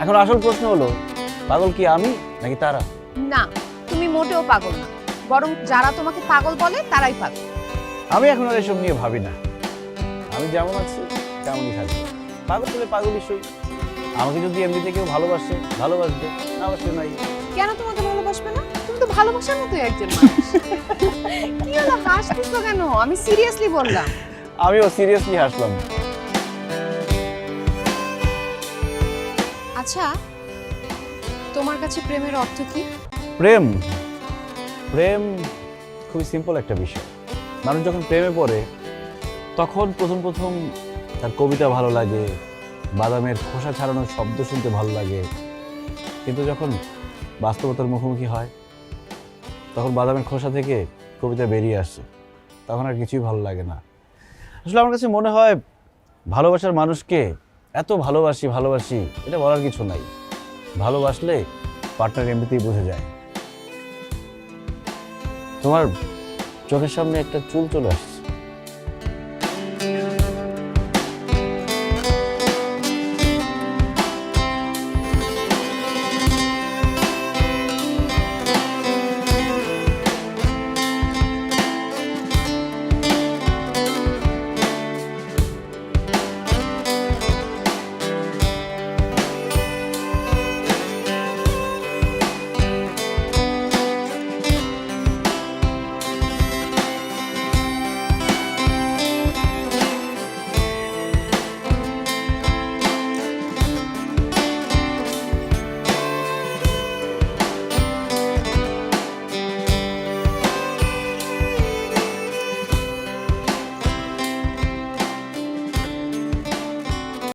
এখন আসল প্রশ্ন হলো, পাগল কি আমি নাকি তারা? না, তুমি মোটেও পাগল না, বরং যারা তোমাকে পাগল বলে তারাই পাগল। আমি এখন আর এসব নিয়ে ভাবি না, আমি যেমন আছি তেমনই থাকবো। পাগল হলে পাগলই সই। আমাকে যদি এমনিতে কেউ ভালোবাসে ভালোবাসবে, না বাসলে নাই। কেন তোমাকে ভালোবাসবে না? তুমি তো ভালোবাসার মতোই একজন মানুষ। কি হলো, হাসতেছো কেন? আমি সিরিয়াসলি বললাম। আমিও সিরিয়াসলি হাসলাম। আচ্ছা, তোমার কাছে প্রেমের অর্থ কি? প্রেম প্রেম খুবই সিম্পল একটা বিষয়। মানুষ যখন প্রেমে পড়ে তখন প্রথম প্রথম তার কবিতা ভালো লাগে, বাদামের খোসা ছাড়ানোর শব্দ শুনতে ভালো লাগে, কিন্তু যখন বাস্তবতার মুখোমুখি হয় তখন বাদামের খোসা থেকে কবিতা বেরিয়ে আসে, তখন আর কিছুই ভালো লাগে না। আসলে আমার কাছে মনে হয় ভালোবাসার মানুষকে এত ভালোবাসি ভালোবাসি এটা বলার কিছু নাই। ভালোবাসলে পার্টনার এমনিতেই বুঝে যায়। তোমার চোখের সামনে একটা চুল চলে আসছে।